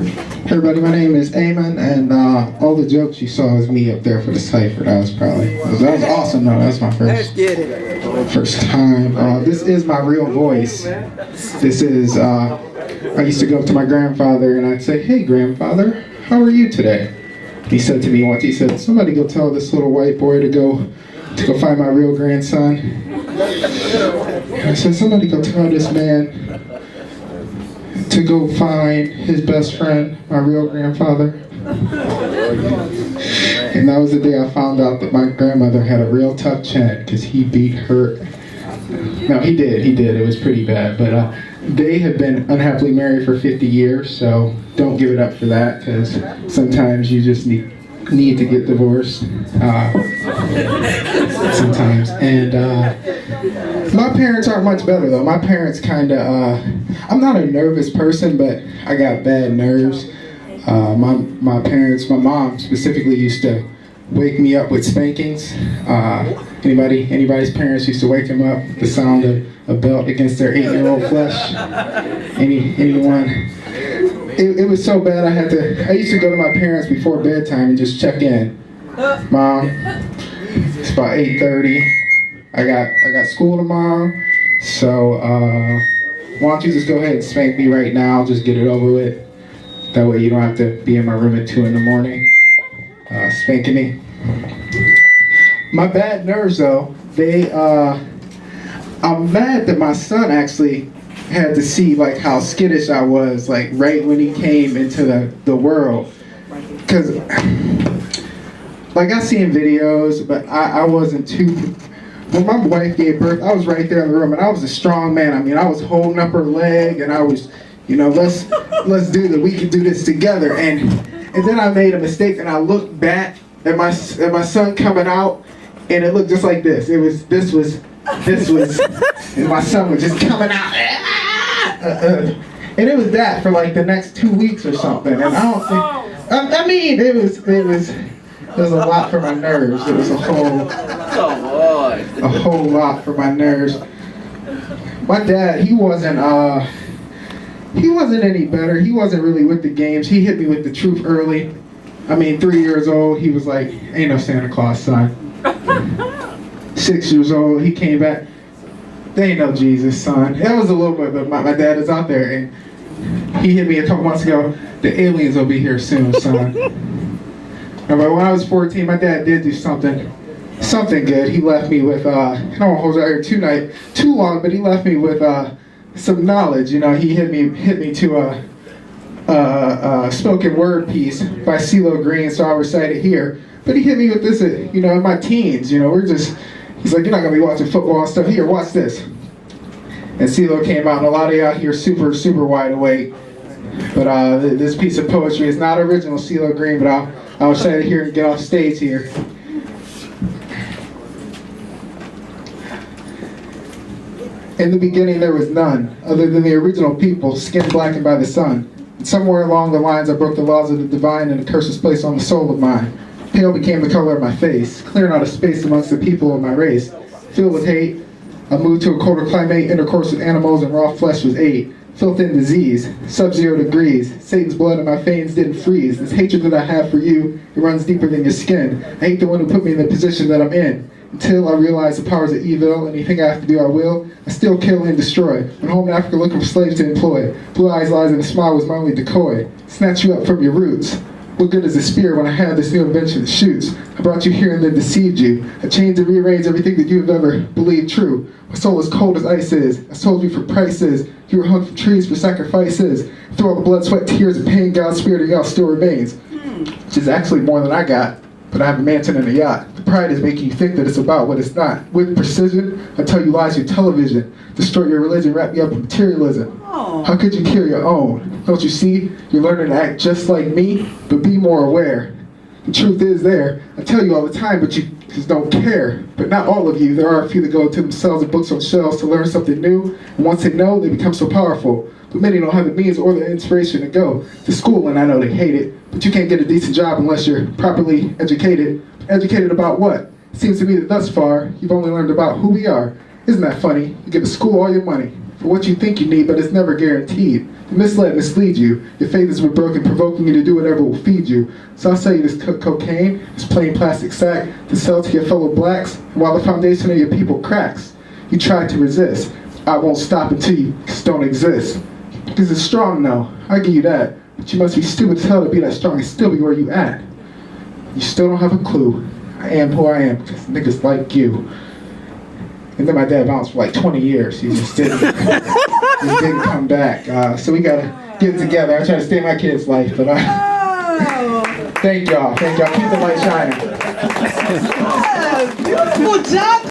Hey everybody, my name is Amon, and all the jokes you saw was me up there for the cipher. That was awesome. No, that was my first time. This is my real voice. This is I used to go up to my grandfather and I'd say, "Hey grandfather, how are you today?" He said to me once, he said, "Somebody go tell this little white boy to go find my real grandson." And I said, "Somebody go tell this man to go find his best friend, my real grandfather." And that was the day I found out that my grandmother had a real tough chin, because he beat her. No, he did. It was pretty bad. But they had been unhappily married for 50 years, so don't give it up for that, because sometimes you just need to get divorced. Sometimes. And my parents aren't much better, though. My parents kind of, I'm not a nervous person, but I got bad nerves. My parents, my mom specifically, used to wake me up with spankings. Anybody's parents used to wake them up with the sound of a belt against their 8-year-old flesh? Anyone? It was so bad I used to go to my parents before bedtime and just check in. "Mom, it's about 8:30. I got school tomorrow, so why don't you just go ahead and spank me right now, just get it over with. That way you don't have to be in my room at 2 in the morning spanking me." My bad nerves though, I'm mad that my son actually had to see like how skittish I was, like right when he came into the world. Cause like I seen videos, but I wasn't too. When my wife gave birth, I was right there in the room, and I was a strong man. I mean, I was holding up her leg, and I was, let's we can do this together. And then I made a mistake, and I looked back at my son coming out, and it looked just like this. This was, and my son was just coming out. And it was that for like the next 2 weeks or something. And I don't think, I mean, it was a lot for my nerves. It was a whole lot for my nerves. My dad, he wasn't any better. He wasn't really with the games. He hit me with the truth early. I mean, 3 years old, he was like, "Ain't no Santa Claus, son." 6 years old, he came back. "They ain't no Jesus, son." That was a little bit, but my dad is out there, and he hit me a couple months ago. "The aliens will be here soon, son." But when I was 14, my dad did do something good. He left me with, I don't want to hold out here too long, but he left me with some knowledge. He hit me to a spoken word piece by CeeLo Green, so I'll recite it here. But he hit me with this, in my teens. He's like, "You're not going to be watching football and stuff. Here, watch this." And CeeLo came out, and a lot of y'all here super, super wide awake. But this piece of poetry is not original CeeLo Green, but I'll recite it here and get off stage here. "In the beginning there was none, other than the original people, skin blackened by the sun. And somewhere along the lines I broke the laws of the divine, and a curse was placed on the soul of mine. Pale became the color of my face, clearing out a space amongst the people of my race. Filled with hate, I moved to a colder climate, intercourse with animals, and raw flesh was ate. Filth and disease, sub-zero degrees. Satan's blood in my veins didn't freeze. This hatred that I have for you, it runs deeper than your skin. I hate the one who put me in the position that I'm in. Until I realize the powers of evil, anything I have to do I will. I still kill and destroy. Went home in Africa looking for slaves to employ. Blue eyes, lies, and a smile was my only decoy. Snatch you up from your roots. What good is a spear when I have this new invention that shoots? I brought you here and then deceived you. I changed and rearranged everything that you have ever believed true. My soul is cold as ice is. I sold you for prices. You were hung from trees for sacrifices. Through all the blood, sweat, tears, and pain, God's spirit in y'all still remains. Which is actually more than I got. But I have a mansion and a yacht. The pride is making you think that it's about what it's not. With precision, I tell you lies through television. Destroy your religion, wrap you up in materialism. How could you kill your own? Don't you see? You're learning to act just like me, but be more aware. The truth is there. I tell you all the time, but you just don't care. But not all of you. There are a few that go to themselves and books on shelves to learn something new. And once they know, they become so powerful. But many don't have the means or the inspiration to go to school, and I know they hate it. But you can't get a decent job unless you're properly educated. Educated about what? It seems to me that thus far, you've only learned about who we are. Isn't that funny? You get to school all your money. for what you think you need, but it's never guaranteed. The misled mislead you. Your faith has been broken, provoking you to do whatever will feed you. So I'll sell you this cocaine, this plain plastic sack, to sell to your fellow blacks, while the foundation of your people cracks. You try to resist. I won't stop until you just don't exist. Because it's strong now, I give you that. But you must be stupid as hell to be that strong and still be where you at. You still don't have a clue. I am who I am because niggas like you. And then my dad bounced for like 20 years. He just didn't come back. So we gotta get it together. I try to stay in my kid's life, but thank y'all. Thank y'all. Keep the light shining. Beautiful job.